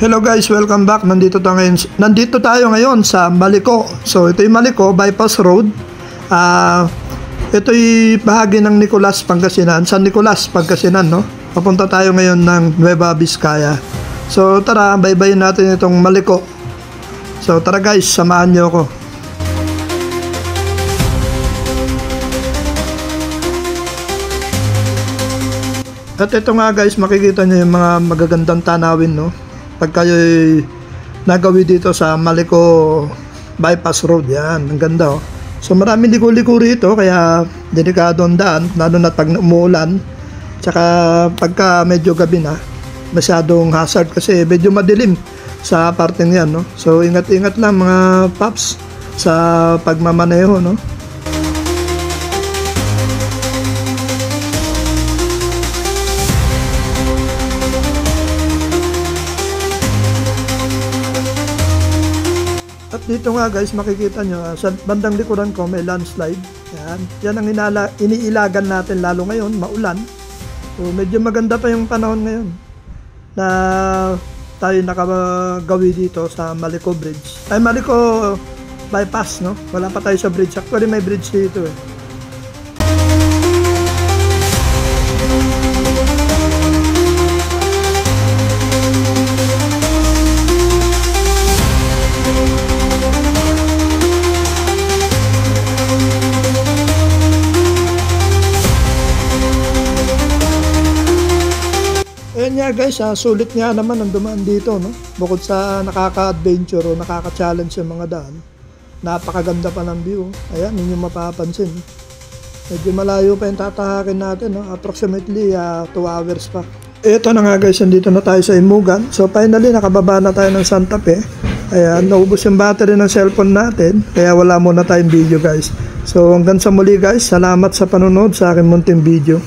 Hello guys, welcome back. Nandito tayo ngayon sa Maliko. So ito yung Maliko Bypass Road. Ito'y bahagi ng Nicolas, Pangasinan. San Nicolas, Pangasinan, no? Papunta tayo ngayon ng Nueva Vizcaya. So tara, baybayin natin itong Maliko. So tara guys, samahan niyo ako. At ito nga guys, makikita niyo yung mga magagandang tanawin, no? Pag kayo'y nagawi dito sa Maliko Bypass Road, yan, ang ganda, oh. So maraming liko-liko rito, kaya delikado ang daan, lalo na pag umuulan, tsaka pagka medyo gabi na, masyadong hazard kasi medyo madilim sa parteng yan, no? So ingat-ingat lang mga paps sa pagmamaneho, no? At dito nga guys, makikita nyo, sa bandang likuran ko may landslide. Yan ang iniilagan natin, lalo ngayon, maulan. So medyo maganda pa yung panahon ngayon na tayo nakagawi dito sa Maliko Bridge. Ay, Maliko Bypass, no? Wala pa tayo sa bridge. Actually may bridge dito eh. Ayan nga guys, sulit nga naman ang dumaan dito, no? Bukod sa nakaka-adventure o nakaka-challenge yung mga daan, napakaganda pa ng view. Ayan, ninyo mapapansin. Medyo malayo pa yung tatahakin natin, no? Approximately 2 hours pa. Ito na nga guys, nandito na tayo sa Imugan. So finally, nakababa na tayo ng Santa Fe. Ayan, naubos yung battery ng cellphone natin, kaya wala muna tayong video guys. So hanggang sa muli guys, salamat sa panonood sa aking munting video.